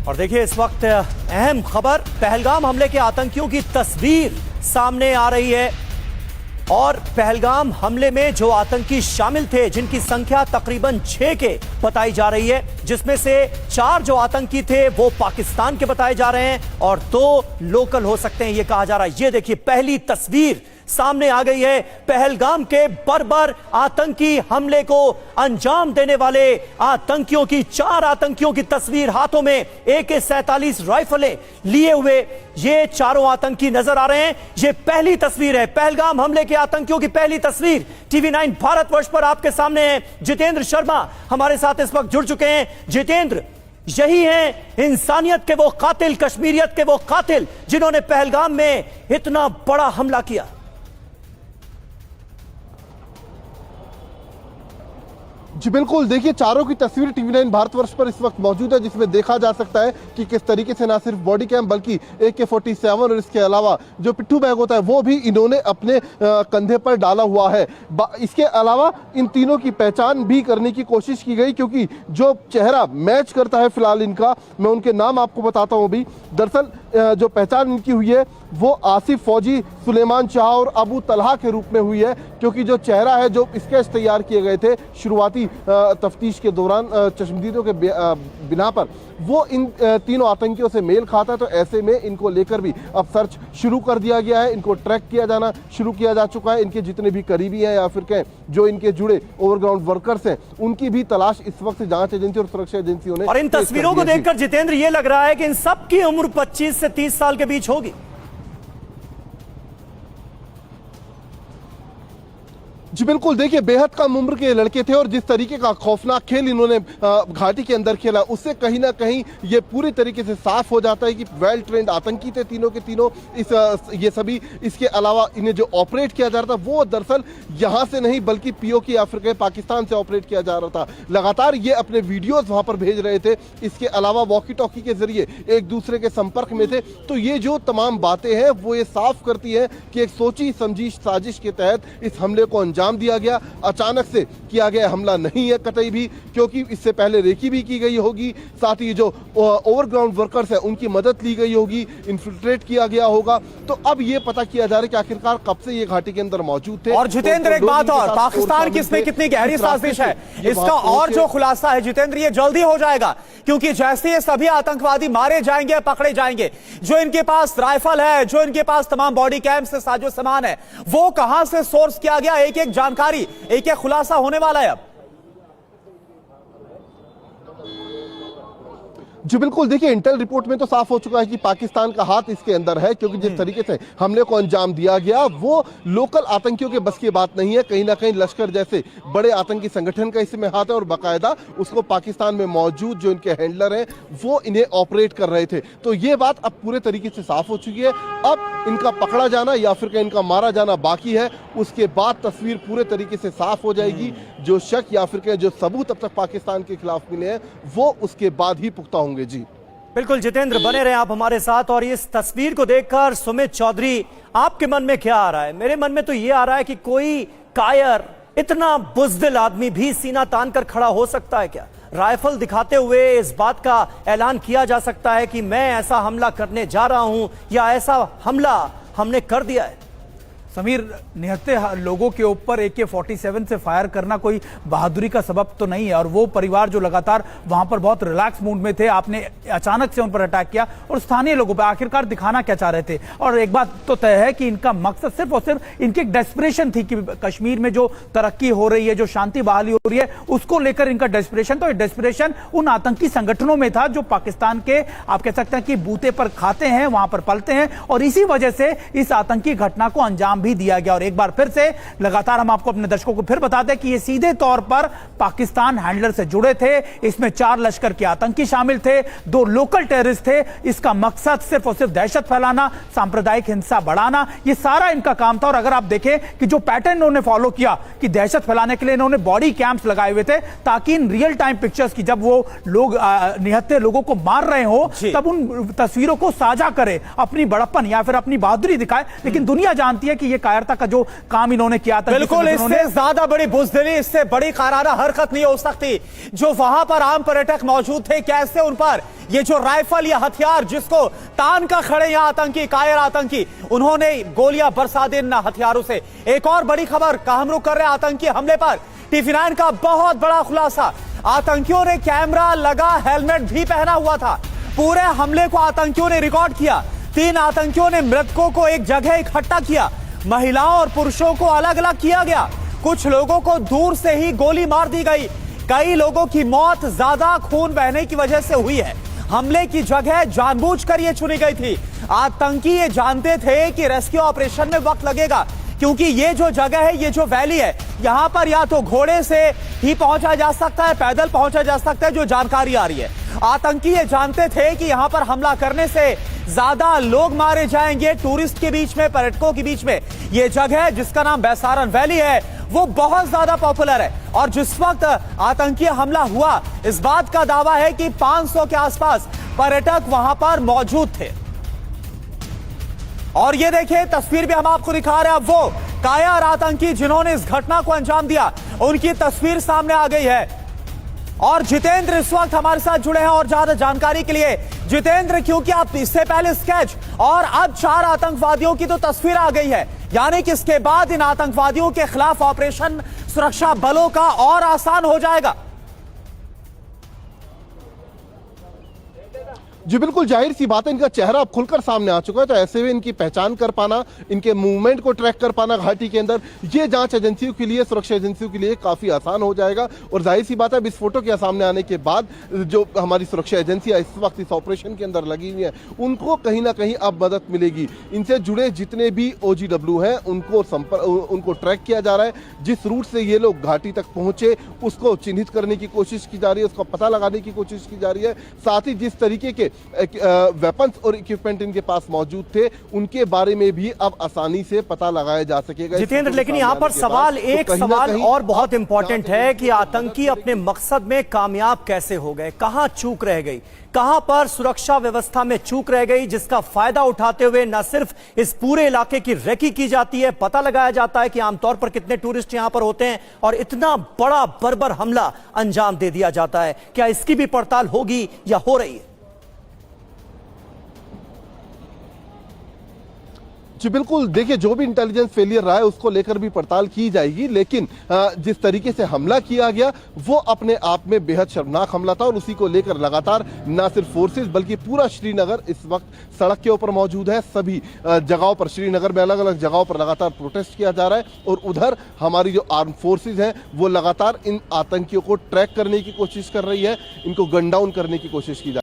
और देखिए इस वक्त अहम खबर, पहलगाम हमले के आतंकियों की तस्वीर सामने आ रही है और पहलगाम हमले में जो आतंकी शामिल थे, जिनकी संख्या तकरीबन 6 के बताई जा रही है, जिसमें से 4 जो आतंकी थे वो पाकिस्तान के बताए जा रहे हैं और 2 लोकल हो सकते हैं, ये कहा जा रहा है। ये देखिए पहली तस्वीर सामने आ गई है पहलगाम के बर्बर आतंकी हमले को अंजाम देने वाले आतंकियों की। 4 आतंकियों की तस्वीर, हाथों में AK-47 राइफलें लिए हुए ये चारों आतंकी नजर आ रहे हैं। ये पहली तस्वीर है पहलगाम हमले के आतंकियों की, पहली तस्वीर TV9 भारतवर्ष पर आपके सामने है। जितेंद्र शर्मा हमारे साथ इस वक्त जुड़ चुके हैं। जितेंद्र, यही हैं इंसानियत के वो कातिल, कश्मीरियत के वो कातिल जिन्होंने पहलगाम में इतना बड़ा हमला किया। जी बिल्कुल, देखिए चारों की तस्वीर TV9 भारतवर्ष पर इस वक्त मौजूद है, जिसमें देखा जा सकता है कि किस तरीके से ना सिर्फ बॉडी कैम बल्कि AK-47 और इसके अलावा जो पिट्ठू बैग होता है वो भी इन्होंने अपने कंधे पर डाला हुआ है। इसके अलावा इन तीनों की पहचान भी करने की कोशिश की गई, क्योंकि जो चेहरा मैच करता है फिलहाल इनका, मैं उनके नाम आपको बताता हूँ अभी। दरअसल जो पहचान इनकी हुई है वो आसिफ फौजी, सुलेमान शाह और अबू तलहा के रूप में हुई है, क्योंकि जो चेहरा है, जो स्केच तैयार किए गए थे शुरुआती तफ्तीश के दौरान चश्मदीदों के बिना पर, वो इन तीनों आतंकियों से मेल खाता है। तो ऐसे में इनको लेकर भी अब सर्च शुरू कर दिया गया है, इनको ट्रैक किया जाना शुरू किया जा चुका है। इनके जितने भी करीबी हैं या फिर कहें जो इनके जुड़े ओवरग्राउंड वर्कर्स हैं, उनकी भी तलाश इस वक्त जांच एजेंसी और सुरक्षा एजेंसियों ने। और इन तस्वीरों को देखकर जितेंद्र ये लग रहा है कि इन सब की उम्र 25 से 30 साल के बीच होगी। जी बिल्कुल, देखिए बेहद कम उम्र के लड़के थे और जिस तरीके का खौफनाक खेल इन्होंने घाटी के अंदर खेला, उससे कहीं ना कहीं ये पूरी तरीके से साफ हो जाता है कि वेल ट्रेंड आतंकी थे तीनों के तीनों। ये सभी, इसके अलावा इन्हें जो ऑपरेट किया जा रहा था वो दरअसल यहाँ से नहीं बल्कि POK या फिर पाकिस्तान से ऑपरेट किया जा रहा था। लगातार ये अपने वीडियोज वहाँ पर भेज रहे थे, इसके अलावा वॉकी टॉकी के जरिए एक दूसरे के संपर्क में थे। तो ये जो तमाम बातें हैं वो ये साफ करती है कि एक सोची समझी साजिश के तहत इस हमले को अंजाम दिया गया। अचानक से किया गया हमला नहीं है कतई भी, क्योंकि इससे पहले रेकी भी की गई होगी, साथ ही जो ओवरग्राउंड वर्कर्स हैं उनकी मदद ली गई होगी, इन्फिल्ट्रेट किया गया होगा। तो अब ये पता किया जा रहा है कि आखिरकार कब से ये घाटी के अंदर मौजूद थे। और जितेंद्र एक बात और, पाकिस्तान की इसमें कितनी गहरी साजिश है, इसका और जो खुलासा है जितेंद्र ये जल्दी हो जाएगा, क्योंकि जैसे ये सभी आतंकवादी मारे जाएंगे, पकड़े जाएंगे, जो इनके पास राइफल है, जो इनके पास तमाम बॉडी कैम से साजो सामान है, वो कहां से सोर्स किया गया, एक एक जानकारी, एक एक खुलासा होने वाला है अब। जी बिल्कुल, देखिए इंटेल रिपोर्ट में तो साफ हो चुका है कि पाकिस्तान का हाथ इसके अंदर है, क्योंकि जिस तरीके से हमले को अंजाम दिया गया वो लोकल आतंकियों के बस की बात नहीं है। कहीं ना कहीं लश्कर जैसे बड़े आतंकी संगठन का इसमें हाथ है और बाकायदा उसको पाकिस्तान में मौजूद जो इनके हैंडलर हैं वो इन्हें ऑपरेट कर रहे थे। तो ये बात अब पूरे तरीके से साफ हो चुकी है। अब इनका पकड़ा जाना या फिर इनका मारा जाना बाकी है, उसके बाद तस्वीर पूरे तरीके से साफ हो जाएगी। जो शक या फिर जो सबूत अब तक पाकिस्तान के खिलाफ मिले हैं वो उसके बाद ही पुख्ता होंगे। जी बिल्कुल जितेंद्र, बने रहे आप हमारे साथ। और इस तस्वीर को देखकर सुमित चौधरी, आपके मन में क्या आ रहा है? मेरे मन में तो ये आ रहा है कि कोई कायर, इतना बुज़दिल आदमी भी सीना तान कर खड़ा हो सकता है क्या? राइफल दिखाते हुए इस बात का ऐलान किया जा सकता है कि मैं ऐसा हमला करने जा रहा हूं या ऐसा हमला हमने कर दिया है। समीर, निहत्थे लोगों के ऊपर AK-47 से फायर करना कोई बहादुरी का सबब तो नहीं है, और वो परिवार जो लगातार वहां पर बहुत रिलैक्स मूड में थे, आपने अचानक से उन पर अटैक किया और स्थानीय लोगों पर आखिरकार दिखाना क्या चाह रहे थे? और एक बात तो तय है कि इनका मकसद सिर्फ और सिर्फ इनकी एक डेस्परेशन थी कि कश्मीर में जो तरक्की हो रही है, जो शांति बहाली हो रही है, उसको लेकर इनका डेस्परेशन। तो डेस्परेशन उन आतंकी संगठनों में था जो पाकिस्तान के, आप कह सकते हैं कि बूते पर खाते हैं, वहां पर पलते हैं, और इसी वजह से इस आतंकी घटना को अंजाम भी दिया गया। और एक बार फिर से लगातार हम आपको, अपने दर्शकों को फिर बता दें कि ये सीधे तौर पर पाकिस्तान हैंडलर से जुड़े थे। इसमें 4 लश्कर के आतंकी शामिल थे, 2 लोकल टेररिस्ट थे। इसका मकसद सिर्फ और सिर्फ दहशत फैलाना, सांप्रदायिक हिंसा बढ़ाना, ये सारा इनका काम था। और अगर आप देखें कि जो पैटर्न इन्होंने फॉलो किया कि दहशत फैलाने के लिए इन्होंने बॉडी कैम्प्स लगाए हुए थे, ताकि इन रियल टाइम पिक्चर्स की, जब वो लोग निहत्थे लोगों को मार रहे हो, तब उन तस्वीरों को साझा करे, अपनी बड़प्पन या फिर अपनी बहादुरी दिखाए। लेकिन दुनिया जानती है कि ये कायरता का जो काम इन्होंने किया था। बिल्कुल, इससे ज्यादा बड़ी बुजदिली, इससे बड़ी कायराना हरकत नहीं हो सकती। जो वहां पर आम पर्यटक मौजूद थे, कैसे उन पर ये जो राइफल या हथियार जिसको तान का खड़े यहां आतंकी, कायर आतंकी, उन्होंने गोलियां बरसा दी इन हथियारों से। एक और बड़ी खबर का हम रुख कर रहे हैं आतंकी हमले पर। TV9 का बहुत बड़ा खुलासा, आतंकियों ने कैमरा लगा हेलमेट भी पहना हुआ था। पूरे हमले को आतंकियों ने रिकॉर्ड किया। 3 आतंकियों ने मृतकों को एक जगह इकट्ठा किया, महिलाओं और पुरुषों को अलग अलग किया गया, कुछ लोगों को दूर से ही गोली मार दी गई। कई लोगों की मौत ज्यादा खून बहने की वजह से हुई है। हमले की जगह जानबूझकर यह चुनी गई थी। आतंकी ये जानते थे कि रेस्क्यू ऑपरेशन में वक्त लगेगा, क्योंकि ये जो जगह है, ये जो वैली है, यहां पर या तो घोड़े से ही पहुंचा जा सकता है, पैदल पहुंचा जा सकता है, जो जानकारी आ रही है। आतंकी ये जानते थे कि यहां पर हमला करने से ज्यादा लोग मारे जाएंगे। टूरिस्ट के बीच में, पर्यटकों के बीच में ये जगह जिसका नाम बैसारन वैली है, वो बहुत ज्यादा पॉपुलर है। और जिस वक्त आतंकी हमला हुआ, इस बात का दावा है कि 500 के आसपास पर्यटक वहां पर मौजूद थे। और ये देखिए तस्वीर भी हम आपको दिखा रहे हैं। अब वो कायर आतंकी जिन्होंने इस घटना को अंजाम दिया, उनकी तस्वीर सामने आ गई है। और जितेंद्र इस वक्त हमारे साथ जुड़े हैं और ज्यादा जानकारी के लिए। जितेंद्र, क्योंकि आप इससे पहले स्केच और अब 4 आतंकवादियों की तो तस्वीर आ गई है, यानी कि इसके बाद इन आतंकवादियों के खिलाफ ऑपरेशन सुरक्षा बलों का और आसान हो जाएगा। जी बिल्कुल, जाहिर सी बात है, इनका चेहरा अब खुलकर सामने आ चुका है, तो ऐसे में इनकी पहचान कर पाना, इनके मूवमेंट को ट्रैक कर पाना घाटी के अंदर, ये जांच एजेंसियों के लिए, सुरक्षा एजेंसियों के लिए काफी आसान हो जाएगा। और जाहिर सी बात है, इस फोटो के सामने आने के बाद जो हमारी सुरक्षा एजेंसियां इस वक्त इस ऑपरेशन के अंदर लगी हुई हैं, उनको कहीं ना कहीं अब मदद मिलेगी। इनसे जुड़े जितने भी OGW हैं, उनको ट्रैक किया जा रहा है। जिस रूट से ये लोग घाटी तक पहुंचे, उसको चिन्हित करने की कोशिश की जा रही है, उसका पता लगाने की कोशिश की जा रही है। साथ ही जिस तरीके के वेपन्स और इक्विपमेंट इनके पास मौजूद थे, उनके बारे में भी अब आसानी से पता लगाया जा सकेगा। जितेंद्र, लेकिन यहां पर सवाल, एक सवाल और बहुत इंपॉर्टेंट है कि आतंकी अपने मकसद में कामयाब कैसे हो गए, कहां चूक रह गई, कहां पर सुरक्षा व्यवस्था में चूक रह गई, जिसका फायदा उठाते हुए न सिर्फ इस पूरे इलाके की रेकी की जाती है, पता लगाया जाता है कि आमतौर पर कितने टूरिस्ट यहां पर होते हैं, और इतना बड़ा बर्बर हमला अंजाम दे दिया जाता है। क्या इसकी भी पड़ताल होगी या हो रही है? जी बिल्कुल, देखिए जो भी इंटेलिजेंस फेलियर रहा है उसको लेकर भी पड़ताल की जाएगी, लेकिन जिस तरीके से हमला किया गया वो अपने आप में बेहद शर्मनाक हमला था। और उसी को लेकर लगातार न सिर्फ फोर्सेस बल्कि पूरा श्रीनगर इस वक्त सड़क के ऊपर मौजूद है। सभी जगहों पर, श्रीनगर में अलग अलग जगहों पर लगातार प्रोटेस्ट किया जा रहा है। और उधर हमारी जो आर्म फोर्सेज हैं वो लगातार इन आतंकियों को ट्रैक करने की कोशिश कर रही है, इनको गन डाउन करने की कोशिश की जा रही है।